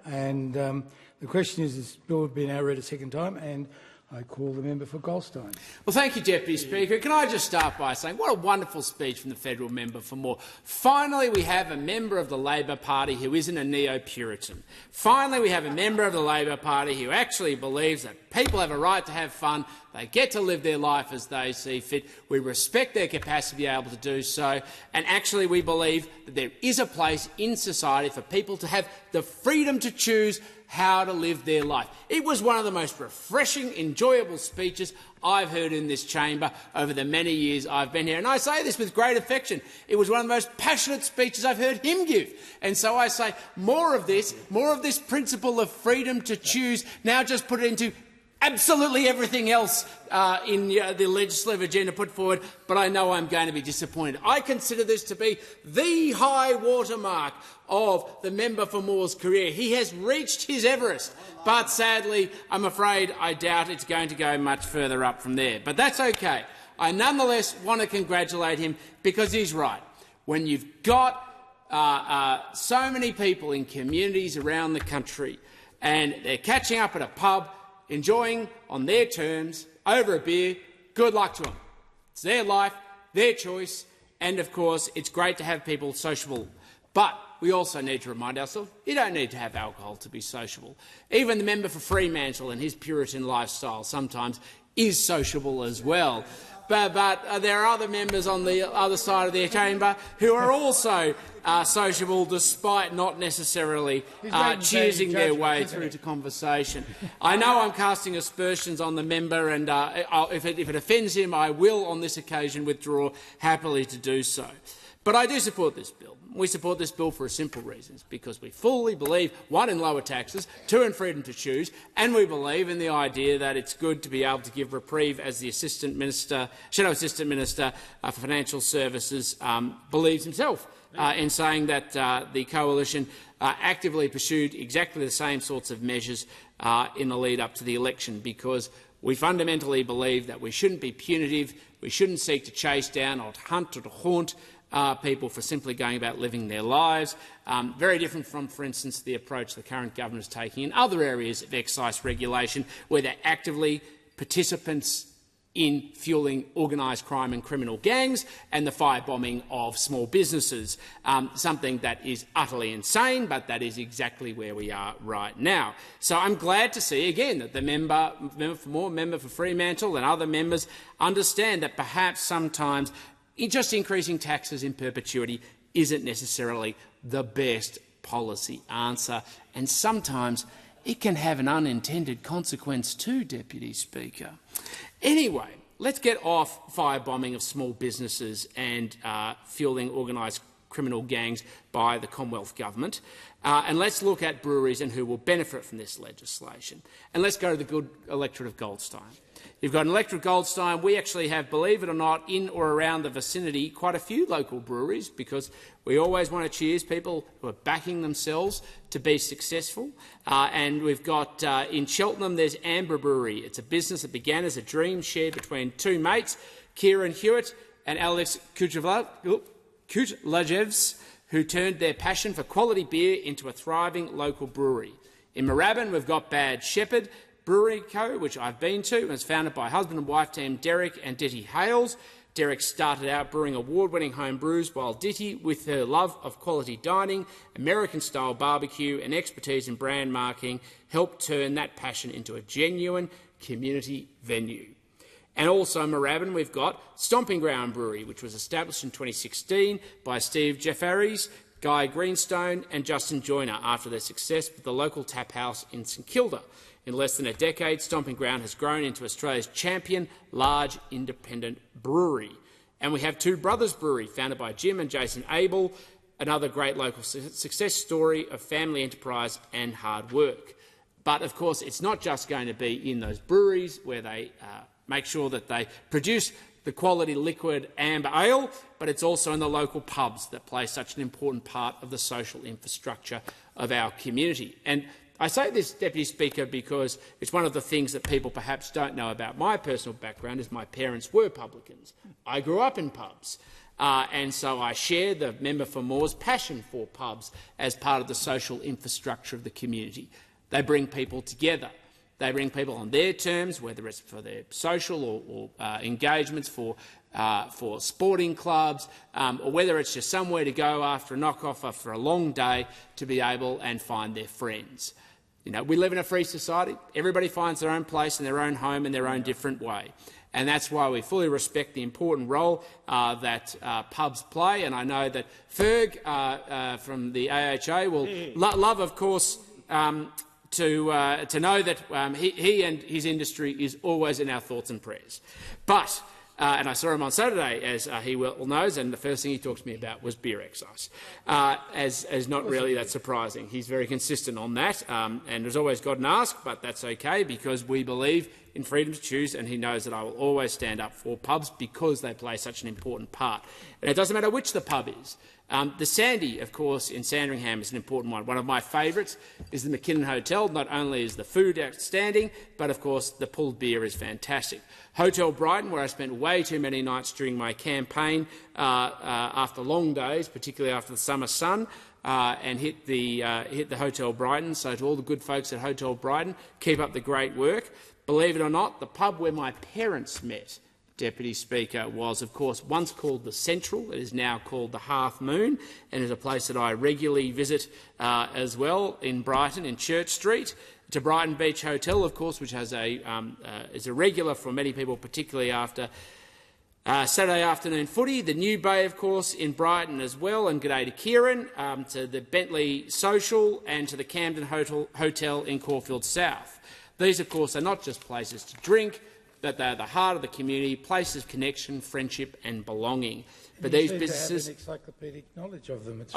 And the question is, this bill will be now read a second time, and I call the member for Goldstein. Well, thank you, Deputy Speaker. Can I just start by saying what a wonderful speech from the federal member for Moore. Finally, we have a member of the Labor Party who isn't a neo-Puritan. Finally, we have a member of the Labor Party who actually believes that people have a right to have fun. They get to live their life as they see fit. We respect their capacity to be able to do so. And actually, we believe that there is a place in society for people to have the freedom to choose how to live their life. It was one of the most refreshing, enjoyable speeches I've heard in this chamber over the many years I've been here. And I say this with great affection. It was one of the most passionate speeches I've heard him give. And so I say more of this principle of freedom to choose. Now just put it into absolutely everything else in the legislative agenda put forward, but I know I'm going to be disappointed. I consider this to be the high watermark of the member for Moore's career. He has reached his Everest, but sadly, I'm afraid I doubt it's going to go much further up from there. But that's okay. I nonetheless want to congratulate him because he's right. When you've got so many people in communities around the country and they're catching up at a pub, enjoying on their terms over a beer, good luck to them. It's their life, their choice, and of course it's great to have people sociable. But we also need to remind ourselves you don't need to have alcohol to be sociable. Even the member for Fremantle and his Puritan lifestyle sometimes is sociable as well. But there are other members on the other side of the chamber who are also sociable, despite not necessarily choosing their way through to conversation. I know I'm casting aspersions on the member, and if it offends him, I will on this occasion withdraw happily to do so. But I do support this bill. We support this bill for a simple reason, because we fully believe, one, in lower taxes, two, in freedom to choose, and we believe in the idea that it's good to be able to give reprieve, as the Shadow Assistant Minister for Financial Services believes himself, in saying that the coalition actively pursued exactly the same sorts of measures in the lead-up to the election, because we fundamentally believe that we shouldn't be punitive, we shouldn't seek to chase down or to hunt or to haunt people for simply going about living their lives. Very different from, for instance, the approach the current government is taking in other areas of excise regulation, where they're actively participants in fuelling organised crime and criminal gangs and the firebombing of small businesses, something that is utterly insane, but that is exactly where we are right now. So I'm glad to see, again, that the member for Fremantle and other members understand that perhaps sometimes just increasing taxes in perpetuity isn't necessarily the best policy answer, and sometimes it can have an unintended consequence too, Deputy Speaker. Anyway, let's get off firebombing of small businesses and fuelling organised criminal gangs by the Commonwealth Government, and let's look at breweries and who will benefit from this legislation. And let's go to the good electorate of Goldstein. You've got an electorate of Goldstein. We actually have, believe it or not, in or around the vicinity, quite a few local breweries, because we always want to cheers people who are backing themselves to be successful. And we've got in Cheltenham, there's Amber Brewery. It's a business that began as a dream shared between two mates, Kieran Hewitt and Alex Kutlajevs, who turned their passion for quality beer into a thriving local brewery. In Moorabbin, we've got Bad Shepherd Brewery Co., which I've been to, and it's founded by husband and wife team Derek and Ditty Hales. Derek started out brewing award-winning home brews, while Ditty, with her love of quality dining, American-style barbecue and expertise in brand marketing, helped turn that passion into a genuine community venue. And also in Moorabbin, we've got Stomping Ground Brewery, which was established in 2016 by Steve Jeffaries, Guy Greenstone and Justin Joyner after their success with the local tap house in St Kilda. In less than a decade, Stomping Ground has grown into Australia's champion large independent brewery. And we have Two Brothers Brewery, founded by Jim and Jason Abel, another great local success story of family enterprise and hard work. But of course, it's not just going to be in those breweries where they make sure that they produce the quality liquid amber ale, but it's also in the local pubs that play such an important part of the social infrastructure of our community. And I say this, Deputy Speaker, because it's one of the things that people perhaps don't know about my personal background, is my parents were publicans. I grew up in pubs. and so I share the member for Moore's passion for pubs as part of the social infrastructure of the community. They bring people together. They bring people on their terms, whether it's for their social or engagements for sporting clubs, or whether it's just somewhere to go after a knock-off after a long day to be able and find their friends. You know, we live in a free society. Everybody finds their own place in their own home in their own different way. And that's why we fully respect the important role that pubs play. And I know that Ferg from the AHA will love, of course, to know that he and his industry is always in our thoughts and prayers. But, and I saw him on Saturday, as he well knows, and the first thing he talked to me about was beer excise, as not really that surprising. He's very consistent on that, and there's always God and ask, but that's okay because we believe in freedom to choose, and he knows that I will always stand up for pubs because they play such an important part. And it doesn't matter which the pub is. The Sandy, of course, in Sandringham is an important one. One of my favourites is the McKinnon Hotel. Not only is the food outstanding, but, of course, the pulled beer is fantastic. Hotel Brighton, where I spent way too many nights during my campaign after long days, particularly after the summer sun, and hit the Hotel Brighton. So to all the good folks at Hotel Brighton, keep up the great work. Believe it or not, the pub where my parents met, Deputy Speaker, was, of course, once called the Central. It is now called the Half Moon, and is a place that I regularly visit as well in Brighton, in Church Street. To Brighton Beach Hotel, of course, which has is a regular for many people, particularly after Saturday afternoon footy. The New Bay, of course, in Brighton as well, and g'day to Kieran, to the Bentley Social and to the Camden Hotel in Caulfield South. These, of course, are not just places to drink, but they are the heart of the community, places of connection, friendship and belonging. But these businesses have an encyclopedic knowledge of them. It's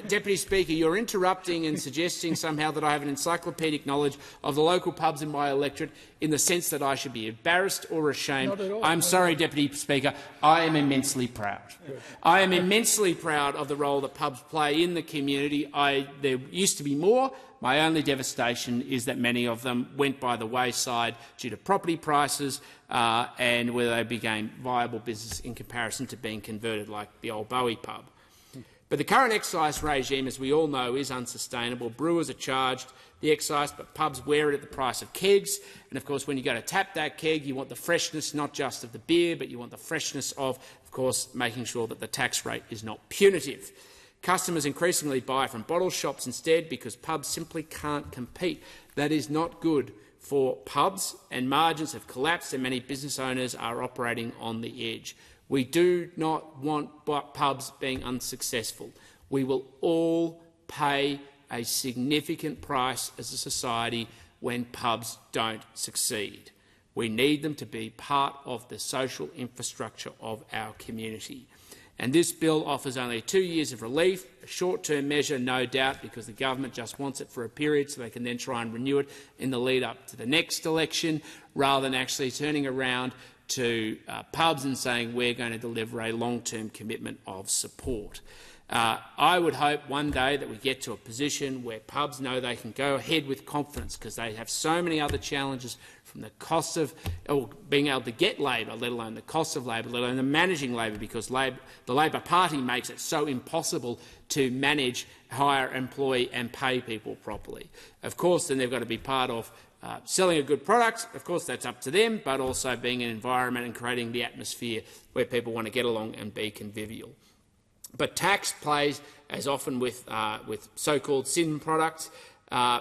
Deputy Speaker, you're interrupting and suggesting somehow that I have an encyclopedic knowledge of the local pubs in my electorate in the sense that I should be embarrassed or ashamed. Not at all. I'm sorry, Deputy Speaker. I am immensely proud. Good. I am immensely proud of the role that pubs play in the community. There used to be more. My only devastation is that many of them went by the wayside due to property prices and whether they became viable business in comparison to being converted like the old Bowie pub. But the current excise regime, as we all know, is unsustainable. Brewers are charged the excise, but pubs wear it at the price of kegs. And, of course, when you go to tap that keg, you want the freshness not just of the beer, but you want the freshness of course, making sure that the tax rate is not punitive. Customers increasingly buy from bottle shops instead because pubs simply can't compete. That is not good for pubs, and margins have collapsed and many business owners are operating on the edge. We do not want pubs being unsuccessful. We will all pay a significant price as a society when pubs don't succeed. We need them to be part of the social infrastructure of our community. And this bill offers only 2 years of relief, a short-term measure, no doubt, because the government just wants it for a period so they can then try and renew it in the lead-up to the next election, rather than actually turning around to pubs and saying we're going to deliver a long-term commitment of support. I would hope one day that we get to a position where pubs know they can go ahead with confidence because they have so many other challenges, from the cost of being able to get labour, let alone the cost of labour, let alone the managing labour, because the Labor Party makes it so impossible to manage, hire, employ and pay people properly. Of course, then they've got to be part of selling a good product. Of course, that's up to them, but also being an environment and creating the atmosphere where people want to get along and be convivial. But tax plays, as often with so-called sin products,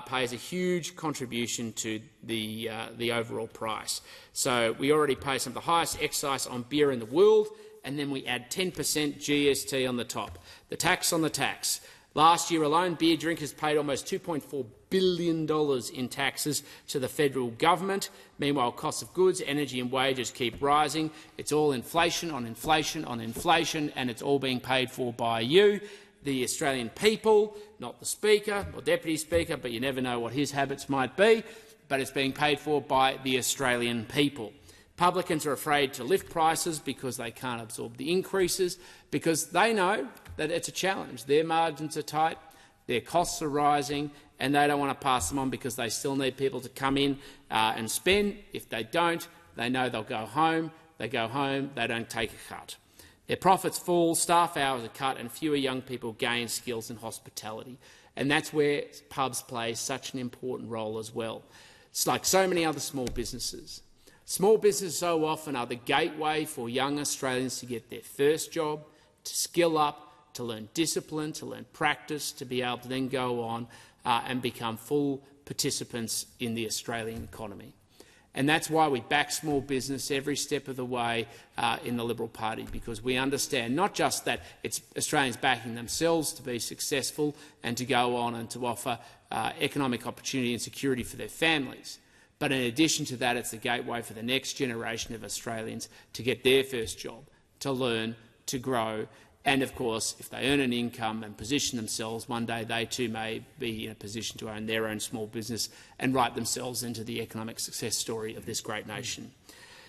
pays a huge contribution to the overall price. So we already pay some of the highest excise on beer in the world, and then we add 10% GST on the top. The tax on the tax. Last year alone, beer drinkers paid almost $2.4 billion in taxes to the federal government. Meanwhile, costs of goods, energy and wages keep rising. It's all inflation on inflation on inflation, and it's all being paid for by you, the Australian people, not the Speaker or Deputy Speaker, but you never know what his habits might be, but it's being paid for by the Australian people. Publicans are afraid to lift prices because they can't absorb the increases, because they know that it's a challenge. Their margins are tight, their costs are rising, and they don't want to pass them on because they still need people to come in and spend. If they don't, they know they'll go home. They go home, they don't take a cut. Their profits fall, staff hours are cut, and fewer young people gain skills in hospitality. And that's where pubs play such an important role as well. It's like so many other small businesses. Small businesses so often are the gateway for young Australians to get their first job, to skill up, to learn discipline, to learn practice, to be able to then go on and become full participants in the Australian economy. And that's why we back small business every step of the way in the Liberal Party, because we understand not just that it's Australians backing themselves to be successful and to go on and to offer economic opportunity and security for their families, but in addition to that, it's the gateway for the next generation of Australians to get their first job, to learn, to grow, and of course, if they earn an income and position themselves, one day they too may be in a position to own their own small business and write themselves into the economic success story of this great nation.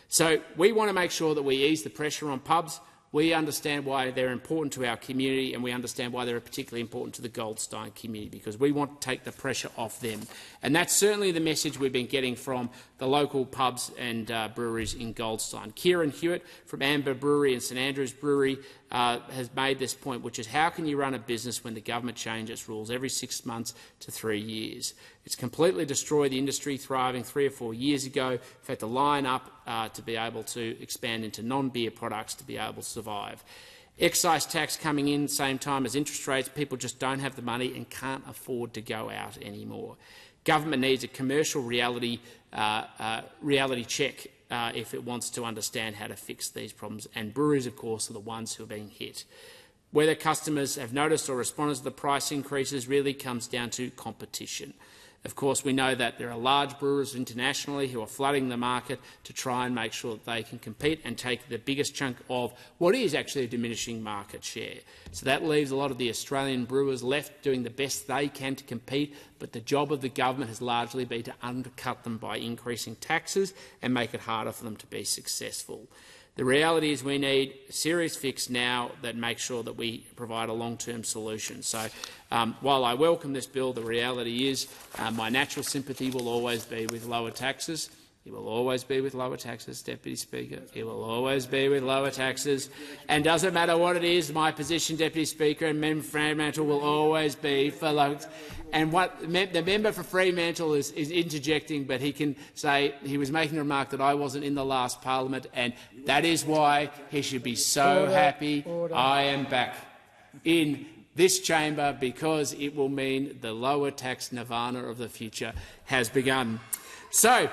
So we want to make sure that we ease the pressure on pubs. We understand why they're important to our community, and we understand why they're particularly important to the Goldstein community, because we want to take the pressure off them. And that's certainly the message we've been getting from the local pubs and breweries in Goldstein. Kieran Hewitt from Amber Brewery and St Andrews Brewery has made this point, which is how can you run a business when the government changes rules every 6 months to 3 years? It's completely destroyed the industry thriving 3 or 4 years ago. In fact, to line up to be able to expand into non-beer products to be able to survive. Excise tax coming in same time as interest rates. People just don't have the money and can't afford to go out anymore. Government needs a commercial reality check if it wants to understand how to fix these problems, and breweries, of course, are the ones who are being hit. Whether customers have noticed or responded to the price increases really comes down to competition. Of course, we know that there are large brewers internationally who are flooding the market to try and make sure that they can compete and take the biggest chunk of what is actually a diminishing market share. So that leaves a lot of the Australian brewers left doing the best they can to compete, but the job of the government has largely been to undercut them by increasing taxes and make it harder for them to be successful. The reality is we need a serious fix now that makes sure that we provide a long-term solution. So while I welcome this bill, the reality is my natural sympathy will always be with lower taxes. It will always be with lower taxes, Deputy Speaker. It will always be with lower taxes. And doesn't matter what it is, my position, Deputy Speaker, and Member Fremantle will always be for low. And what the member for Fremantle is interjecting, but he can say he was making a remark that I wasn't in the last parliament, and that is why he should be so happy I am back in this chamber, because it will mean the lower tax nirvana of the future has begun. So,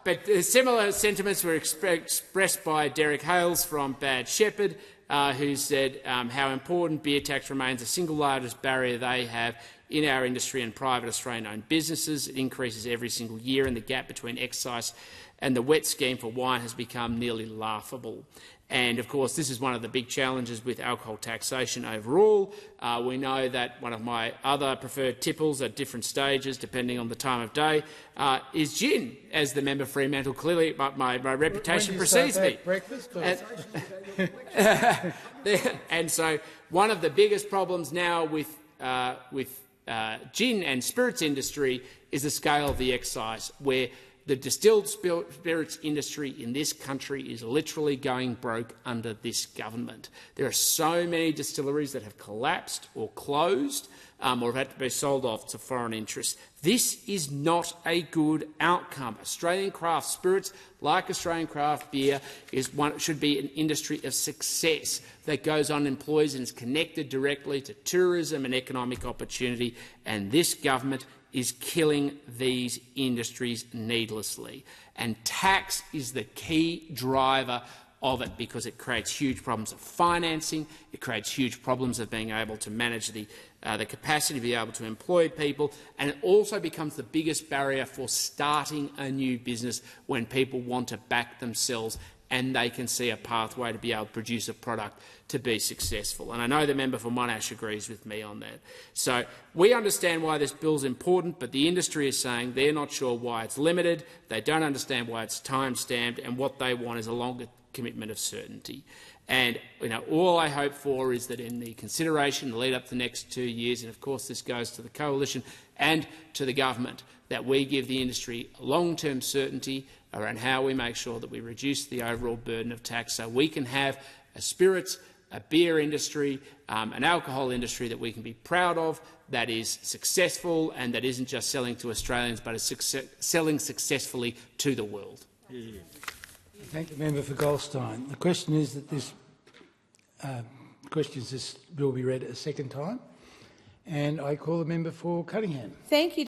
but similar sentiments were expressed by Derek Hales from Bad Shepherd, who said how important beer tax remains the single largest barrier they have in our industry and private Australian-owned businesses. It increases every single year, and the gap between excise and the wet scheme for wine has become nearly laughable. And, of course, this is one of the big challenges with alcohol taxation overall. We know that one of my other preferred tipples at different stages, depending on the time of day, is gin. As the member for Fremantle, clearly my reputation precedes me. Breakfast? And so one of the biggest problems now with gin and spirits industry is the scale of the excise, where the distilled spirits industry in this country is literally going broke under this government. There are so many distilleries that have collapsed or closed or have had to be sold off to foreign interests. This is not a good outcome. Australian craft spirits, like Australian craft beer, should be an industry of success that goes on, employs and is connected directly to tourism and economic opportunity, and this government is killing these industries needlessly. And tax is the key driver of it, because it creates huge problems of financing, it creates huge problems of being able to manage the capacity to be able to employ people, and it also becomes the biggest barrier for starting a new business when people want to back themselves and they can see a pathway to be able to produce a product to be successful. And I know the member for Monash agrees with me on that. So we understand why this bill is important, but the industry is saying they're not sure why it's limited, they don't understand why it's time-stamped, and what they want is a longer commitment of certainty. And all I hope for is that in the consideration, the lead up to the next 2 years, and of course this goes to the coalition and to the government, that we give the industry long-term certainty around how we make sure that we reduce the overall burden of tax, so we can have a spirits, a beer industry, an alcohol industry that we can be proud of, that is successful and that isn't just selling to Australians but is selling successfully to the world. I thank the member for Goldstein. The question is that this bill be read a second time, and I call the member for Cunningham. Thank you.